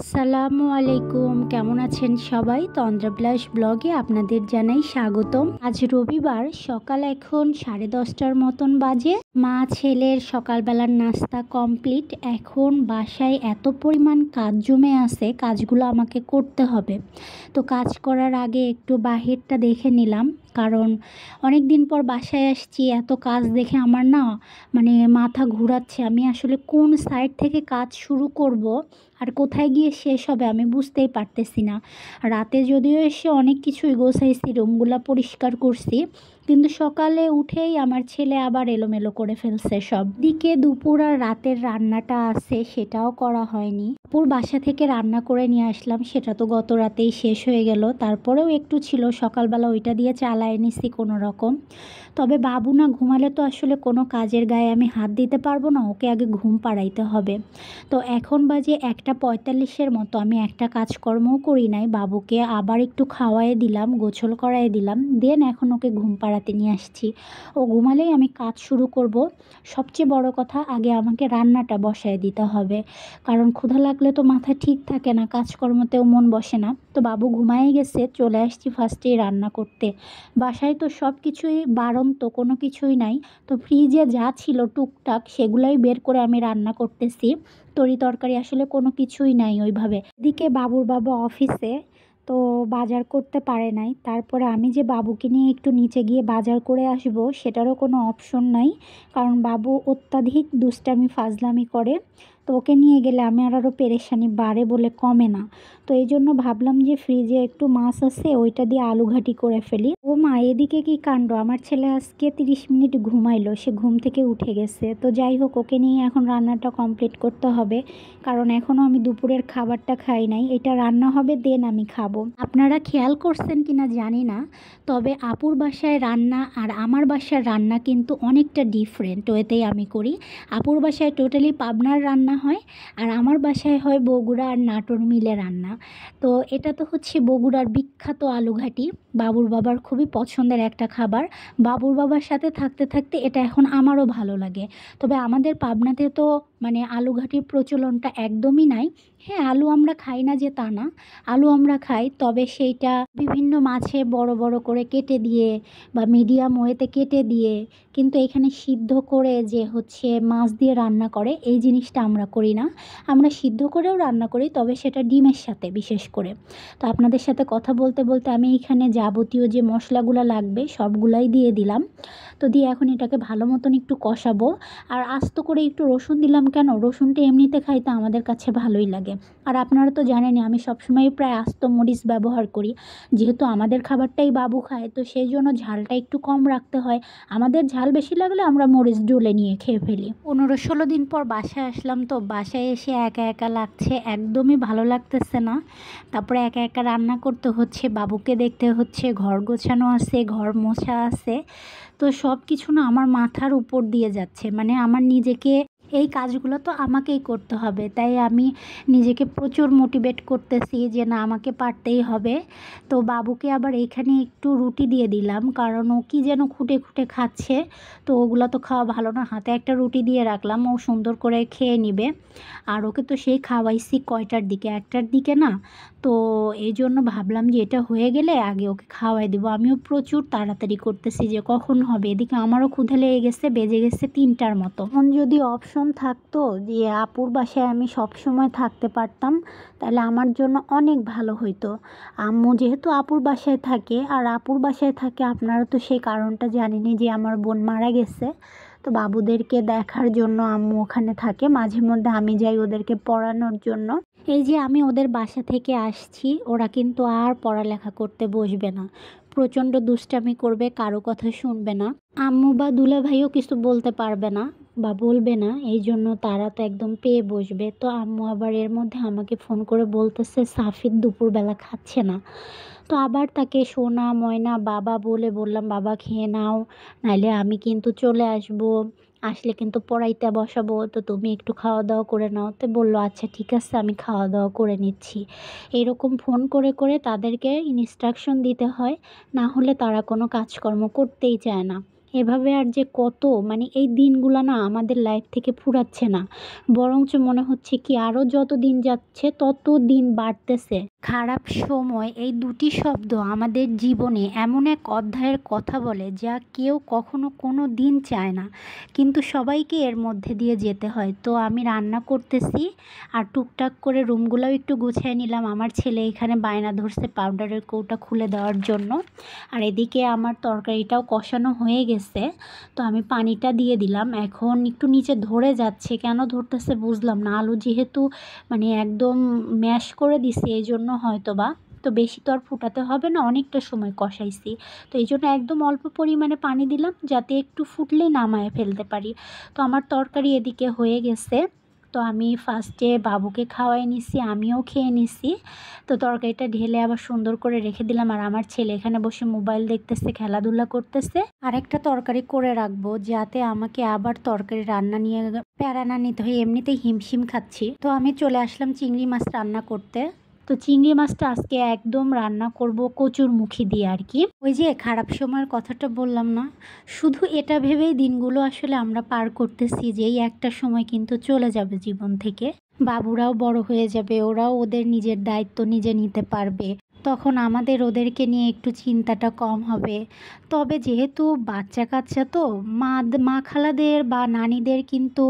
আসসালামু আলাইকুম, কেমন আছেন সবাই? তন্দ্রাবিলাস ব্লগে আপনাদের জানাই স্বাগতম। আজ রবিবার, সকাল এখন 10:30টার মতন বাজে। মা ছেলের সকালবেলার নাস্তা কমপ্লিট। এখন বাসায় এত পরিমাণ কাজ জমে আছে, কাজগুলো আমাকে করতে হবে। তো কাজ করার আগে একটু বাহিরটা দেখে নিলাম, কারণ অনেক দিন পর বাসায় আসছি। এত কাজ দেখে আমার না মাথা ঘুরাচ্ছে। আমি আসলে কোন সাইড থেকে কাজ শুরু করব আর কোথায় গিয়ে শেষ হবে আমি বুঝতেই পারতেছি না। রাতে যদিও এসে অনেক কিছুই গোছাইছি, রুমগুলা পরিষ্কার করছি, কিন্তু সকালে উঠেই আমার ছেলে আবার এলোমেলো করে ফেলছে সব দিকে। দুপুর আর রাতের রান্নাটা আছে, সেটাও করা হয়নি। আপুর বাসা থেকে রান্না করে নিয়ে আসলাম, সেটা তো গত রাতেই শেষ হয়ে গেল। তারপরেও একটু ছিল, সকালবেলা ওইটা দিয়ে চালায় নিছি কোনো রকম। তবে বাবু না ঘুমালে তো আসলে কোনো কাজের গায়ে আমি হাত দিতে পারবো না, ওকে আগে ঘুম পাড়াইতে হবে। তো এখন বাজে 1:45-এর মতো। আমি একটা কাজকর্মও করি নাই, বাবুকে আবার একটু খাওয়াই দিলাম, গোসল করাই দিলাম, দেন এখন ওকে ঘুম পাড়াতে নিয়ে আসছি। ও ঘুমালেই আমি কাজ শুরু করব। সবচেয়ে বড় কথা, আগে আমাকে রান্নাটা বসায় দিতে হবে, কারণ ক্ষুধা লাগলে তো মাথা ঠিক থাকে না, কাজকর্মতেও মন বসে না। তো বাবু ঘুমাই গেছে, চলে আসছি ফার্স্টেই রান্না করতে। বাসায় তো সব কিছুই বাড়ন্ত, কোনো কিছুই নাই। তো ফ্রিজে যা ছিল টুকটাক সেগুলাই বের করে আমি রান্না করতেছি। তরি তরকারি আসলে কোনো কিছুই নাই ওইভাবে। এদিকে বাবুর বাবা অফিসে, তো বাজার করতে পারে নাই। তারপরে আমি যে বাবুকে নিয়ে একটু নিচে গিয়ে বাজার করে আসব, সেটারও কোনো অপশন নাই, কারণ বাবু অত্যাধিক দুষ্টামি ফাজলামি করে। তো ওকে নিয়ে গেলে আমি আরও পেরেশানি বাড়ে বলে কমে না। তো এই জন্য ভাবলাম যে ফ্রিজে একটু মাছ আছে, ওইটা দিয়ে আলু ঘাটি করে ফেলি। ও মা, এদিকে কি কাণ্ড! আমার ছেলে আজকে 30 মিনিট ঘুমাইলো, সে ঘুম থেকে উঠে গেছে। তো যাই হোক, ওকে নিয়ে এখন রান্নাটা কমপ্লিট করতে হবে, কারণ এখনও আমি দুপুরের খাবারটা খাই নাই। এটা রান্না হবে, দেন আমি খাবো। আপনারা খেয়াল করছেন কিনা জানি না, তবে আপুর বাসায় রান্না আর আমার বাসার রান্না কিন্তু অনেকটা ডিফারেন্ট ওয়েতেই আমি করি। আপুর বাসায় টোটালি পাবনার রান্না হয়, আর আমার বাসায় হয় বগুড়া আর নাটোর মিলে রান্না। তো এটা তো হচ্ছে বগুড়ার বিখ্যাত আলু ঘাটি, বাবুর বাবার খুবই পছন্দের একটা খাবার। বাবুর বাবার সাথে থাকতে থাকতে এটা এখন আমারও ভালো লাগে। তবে আমাদের পাবনাতে তো আলু ঘাটির প্রচলনটা একদমই নাই। হ্যাঁ, আলু আমরা খাই না যে তা না, আলু আমরা খাই, তবে সেইটা বিভিন্ন মাছে বড় বড় করে কেটে দিয়ে বা মিডিয়াম ওয়েতে কেটে দিয়ে, কিন্তু এখানে সিদ্ধ করে যে হচ্ছে মাছ দিয়ে রান্না করে, এই জিনিসটা আমরা করি না। আমরা সিদ্ধ করেও রান্না করি, তবে সেটা ডিমের সাথে বিশেষ করে। তো আপনাদের সাথে কথা বলতে বলতে আমি এখানে যাবতীয় যে মশলাগুলো লাগবে সবগুলাই দিয়ে দিলাম। তো দিয়ে এখন এটাকে ভালো মতন একটু কষাবো। আর আস্ত করে একটু রসুন দিলাম, কেন, রসুনটা এমনিতে খাইতে আমাদের কাছে ভালোই লাগে। আর আপনারা তো জানেনই আমি সবসময় প্রায় আস্ত মরিচ ব্যবহার করি। যেহেতু আমাদের খাবারটাই বাবু খায়, তো সেই জন্য ঝালটা একটু কম রাখতে হয়। আমাদের ঝাল বেশি লাগলে আমরা মরিচ ডলে নিয়ে খেয়ে ফেলি। 15-16 দিন পর বাসায় আসলাম, তো বাসায় এসে একা একা লাগছে, একদমই ভালো লাগতেছে না। তারপরে একা একা রান্না করতে হচ্ছে, বাবুকে দেখতে হচ্ছে, ঘর গোছানো আছে, ঘর মোছা আছে। তো সব কিছু না আমার মাথার উপর দিয়ে যাচ্ছে, আমার নিজেকে, এই কাজগুলো তো আমাকেই করতে হবে, তাই আমি নিজেকে প্রচুর মোটিভেট করতেছি যে না, আমাকে পারতেই হবে। তো বাবুকে আবার এইখানে একটু রুটি দিয়ে দিলাম, কারণ ও কি যেন খুঁটে খুঁটে খাচ্ছে, তো ওগুলো তো খাওয়া ভালো না। হাতে একটা রুটি দিয়ে রাখলাম, ও সুন্দর করে খেয়ে নিবে। আর ওকে তো সেই খাওয়াইছি কয়টার দিকে, 1টার দিকে না। তো এই জন্য ভাবলাম যে এটা হয়ে গেলে আগে ওকে খাওয়াই দেবো। আমিও প্রচুর তাড়াতাড়ি করতেছি যে কখন হবে, এদিকে আমারও ক্ষুধা লেগে গেছে, বেজে গেছে 3টার মতো। এখন যদি অপশন থাকতো যে আপুর বাসায় আমি সব সময় থাকতে পারতাম, তাহলে আমার জন্য অনেক ভালো হইতো। আম্মু যেহেতু আপুর বাসায় থাকে, আর আপুর বাসায় থাকে, আপনারা তো সেই কারণটা জানেনই যে আমার বোন মারা গেছে। তো বাবুদেরকে দেখার জন্য আম্মু ওখানে থাকে, মাঝে মধ্যে আমি যাই ওদেরকে পড়ানোর জন্য। এই যে আমি ওদের বাসা থেকে আসছি, ওরা কিন্তু আর পড়ালেখা করতে বসবে না, প্রচণ্ড দুষ্টামি করবে, কারো কথা শুনবে না। আম্মু বা দুলাভাইও কিছু বলতে পারবে না বা বলবে না, এই জন্য তারা তো একদম পেয়ে বসবে। তো আম্মু আবার এর মধ্যে আমাকে ফোন করে বলতেছে সাফিদ দুপুরবেলা খাচ্ছে না। তো আবার তাকে সোনা ময়না বাবা বলে বললাম, বাবা খেয়ে নাও, নাইলে আমি কিন্তু চলে আসবো, আসলে কিন্তু পড়াইতে বসাবো, তো তুমি একটু খাওয়া দাওয়া করে নাও। তো বললো আচ্ছা ঠিক আছে, আমি খাওয়া দাওয়া করে নিচ্ছি। এরকম ফোন করে করে তাদেরকে ইনস্ট্রাকশন দিতে হয়, না হলে তারা কোনো কাজকর্ম করতেই চায় না। এভাবে আর যে কত মানে এই দিনগুলো না আমাদের লাইফ থেকে ফুরাচ্ছে না, বরঞ্চ মনে হচ্ছে কি আরও যত দিন যাচ্ছে তত দিন বাড়তেছে। খারাপ সময় এই দুটি শব্দ আমাদের জীবনে এমন এক অধ্যায়ের কথা বলে যা কেউ কখনো কোনো দিন চায় না, কিন্তু সবাইকে এর মধ্যে দিয়ে যেতে হয়। তো আমি রান্না করতেছি আর টুকটাক করে রুমগুলোও একটু গুছিয়ে নিলাম। আমার ছেলে এখানে বায়না ধরছে পাউডারের কৌটা খুলে দেওয়ার জন্য, আর এদিকে আমার তরকারিটাও কষানো হয়ে গেছে। তো আমি পানিটা দিয়ে দিলাম, এখন একটু নিচে ধরে যাচ্ছে, কেন ধরতেছে বুঝলাম না। আলু যেহেতু মানে একদম ম্যাশ করে দিছি এই জন্য হয়তো বা, তো বেশি তো আর ফুটাতে হবে না, অনেকটা সময় কষাইছি, তো এই জন্য একদম অল্প পরিমাণে পানি দিলাম যাতে একটু ফুটলেই নামায় ফেলতে পারি। তো আমার তরকারি এদিকে হয়ে গেছে। তো আমি ফার্স্টে বাবুকে খাওয়াই নিছি, আমিও খেয়ে নিছি। তো তরকারিটা ঢেলে আবার সুন্দর করে রেখে দিলাম, আর আমার ছেলে এখানে বসে মোবাইল দেখতেছে, খেলাধুলা করতেছে। আরেকটা তরকারি করে রাখবো যাতে আমাকে আবার তরকারি রান্না নিয়ে প্যারা না নিতে হয়, এমনিতেই হিমশিম খাচ্ছি। তো আমি চলে আসলাম চিংড়ি মাছ রান্না করতে। তো চিংড়ি মাছটা আজকে একদম রান্না করব কচুরমুখী দিয়ে আর কি। ওই যে খারাপ সময়ের কথাটা বললাম না, শুধু এটা ভেবেই দিনগুলো আসলে আমরা পার করতেছি যে এই একটা সময় কিন্তু চলে যাবে জীবন থেকে। বাবুরাও বড় হয়ে যাবে, ওরাও ওদের নিজের দায়িত্ব নিজে নিতে পারবে, তখন আমাদের ওদেরকে নিয়ে একটু চিন্তাটা কম হবে। তবে যেহেতু বাচ্চা কাচ্চা তো মা খালাদের বা নানিদের কিন্তু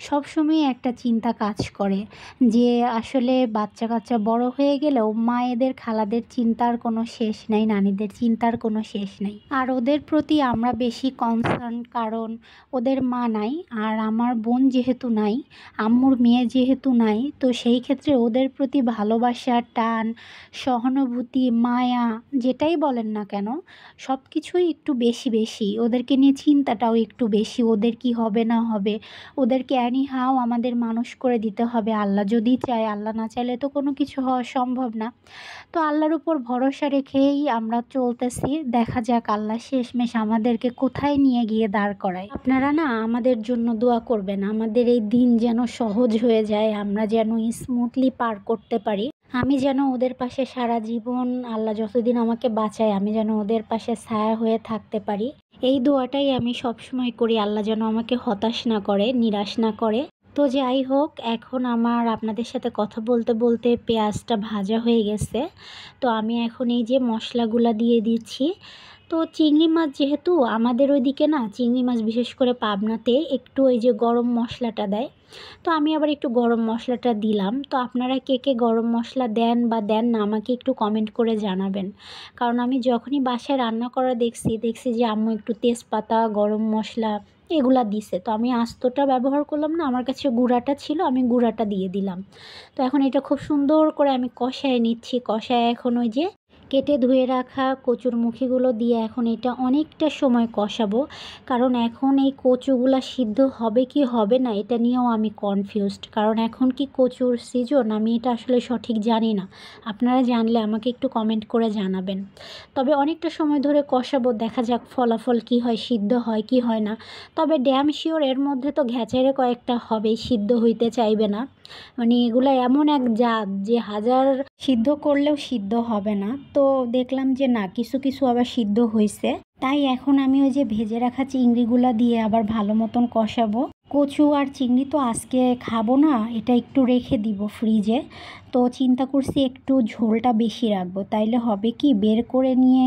সবসময় একটা চিন্তা কাজ করে যে আসলে বাচ্চা কাচ্চা বড় হয়ে গেলেও মায়েদের খালাদের চিন্তার কোনো শেষ নাই, নানিদের চিন্তার কোনো শেষ নেই। আর ওদের প্রতি আমরা বেশি কনসার্ন, কারণ ওদের মা নাই, আর আমার বোন যেহেতু নাই, আম্মুর মেয়ে যেহেতু নাই, তো সেই ক্ষেত্রে ওদের প্রতি ভালোবাসা, টান, সহানুভূতি, মায়া যেটাই বলেন না কেন, সব কিছুই একটু বেশি বেশি, ওদেরকে নিয়ে চিন্তাটাও একটু বেশি। ওদের কি হবে না হবে, ওদেরকে হাও আমাদের মানুষ করে দিতে হবে, আল্লাহ যদি চায়, আল্লাহ না চাইলে তো কোনো কিছু হওয়া সম্ভব না। তো আল্লাহর উপর ভরসা রেখেই আমরা চলতেছি, দেখা যাক আল্লাহ শেষমেশ আমাদেরকে কোথায় নিয়ে গিয়ে দাঁড় করায়। আপনারা না আমাদের জন্য দোয়া করবেন, আমাদের এই দিন যেন সহজ হয়ে যায়, আমরা যেন স্মুথলি পার করতে পারি। আমি যেন ওদের পাশে সারা জীবন, আল্লাহ যতদিন আমাকে বাঁচায়, আমি যেন ওদের পাশে ছায়া হয়ে থাকতে পারি। এই দোয়াটাই আমি সবসময় করি, আল্লাহ যেন আমাকে হতাশ না করে, নিরাশ না করে। তো যাই হোক, এখন আমার আপনাদের সাথে কথা বলতে বলতে পেঁয়াজটা ভাজা হয়ে গেছে। তো আমি এখন এই যে মশলাগুলা দিয়ে দিচ্ছি। তো চিংড়ি মাছ যেহেতু আমাদের ওইদিকে না, চিংড়ি মাছ বিশেষ করে পাবনাতে একটু ওই যে গরম মশলাটা দেয়, তো আমি আবার একটু গরম মশলাটা দিলাম। তো আপনারা কে কে গরম মশলা দেন বা দেন না আমাকে একটু কমেন্ট করে জানাবেন, কারণ আমি যখনই বাসায় রান্না করা দেখছি যে আম্মু একটু তেজপাতা, গরম মশলা এগুলা দিছে, তো আমি আস্তটা ব্যবহার করলাম না, আমার কাছে গুঁড়াটা ছিল, আমি গুঁড়াটা দিয়ে দিলাম। তো এখন এটা খুব সুন্দর করে আমি কষায় নিচ্ছি, কষায় এখন ওই যে কেটে ধুয়ে রাখা কচুরমুখীগুলো দিয়ে এখন এটা অনেকটা সময় কষাবো, কারণ এখন এই কচুগুলা সিদ্ধ হবে কি হবে না এটা নিয়েও আমি কনফিউজড, কারণ এখন কি কচুর সিজন আমি এটা আসলে সঠিক জানি না। আপনারা জানলে আমাকে একটু কমেন্ট করে জানাবেন। তবে অনেকটা সময় ধরে কষাবো, দেখা যাক ফলাফল কি হয়, সিদ্ধ হয় কি হয় না। তবে ড্যাম শিওর এর মধ্যে তো ঘ্যাচারে কয়েকটা হবেই, সিদ্ধ হইতে চাইবে না। মানে এগুলো এমন এক জাত যে হাজার সিদ্ধ করলেও সিদ্ধ হবে না। তো দেখলাম যে না, কিছু কিছু আবার সিদ্ধ হয়েছে, তাই এখন আমি ওই যে ভেজে রাখা চিংড়িগুলা দিয়ে আবার ভালো মতন কষাবো। কচু আর চিংড়ি তো আজকে খাবো না, এটা একটু রেখে দিব ফ্রিজে। তো চিন্তা করছি একটু ঝোলটা বেশি রাখবো, তাইলে হবে কি বের করে নিয়ে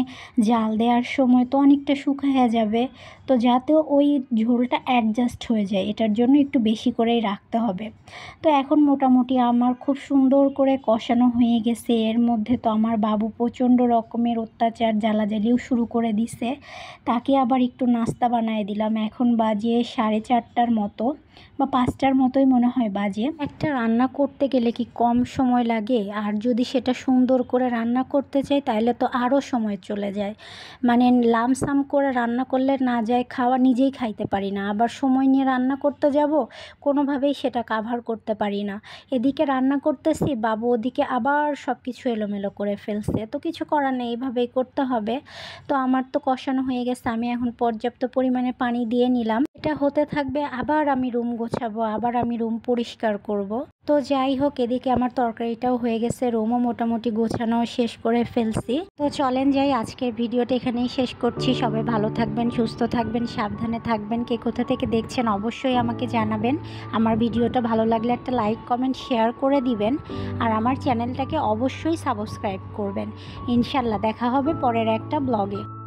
জাল দেওয়ার সময় তো অনেকটা শুকায়া যাবে, তো যাতে ওই ঝোলটা অ্যাডজাস্ট হয়ে যায়, এটার জন্য একটু বেশি করেই রাখতে হবে। তো এখন মোটামুটি আমার খুব সুন্দর করে কষানো হয়ে গেছে। এর মধ্যে তো আমার বাবু প্রচণ্ড রকমের অত্যাচার, জ্বালাজালিও শুরু করে দিছে, তাকে আবার একটু নাস্তা বানিয়ে দিলাম। এখন বাজে 4:30টার মতো বা 5টার মতোই মনে হয় বাজে। একটা রান্না করতে গেলে কি কম সময় লাগে, আর যদি সেটা সুন্দর করে রান্না করতে চাই তাহলে তো আরও সময় চলে যায়। মানে লামসাম করে রান্না করলে না যায় খাওয়া, নিজেই খাইতে পারি না, আবার সময় নিয়ে রান্না করতে যাব কোনোভাবেই সেটা কাভার করতে পারি না। এদিকে রান্না করতেছি, বাবু ওদিকে আবার সব কিছু এলোমেলো করে ফেলছে, তো কিছু করার নেই, এইভাবেই করতে হবে। তো আমার তো কষানো হয়ে গেছে, আমি এখন পর্যাপ্ত পরিমাণে পানি দিয়ে নিলাম, এটা হতে থাকবে। আবার আমি রুম গোছাবো, আবার আমি রুম পরিষ্কার করব। তো যাই হোক, এদিকে আমার তরকারিটাও হয়ে গেছে, রুমও মোটামুটি গোছানো শেষ করে ফেলছি। তো চলেন যাই, আজকের ভিডিওটা এখানেই শেষ করছি। সবাই ভালো থাকবেন, সুস্থ থাকবেন। থাকবেন, সাবধানে থাকবেন। কে কোথা থেকে দেখছেন অবশ্যই আমাকে জানাবেন। আমার ভিডিওটা ভালো লাগলে একটা লাইক, কমেন্ট, শেয়ার করে দিবেন। আর আমার চ্যানেলটাকে অবশ্যই সাবস্ক্রাইব করবেন। ইনশাল্লাহ দেখা হবে পরের একটা ব্লগে।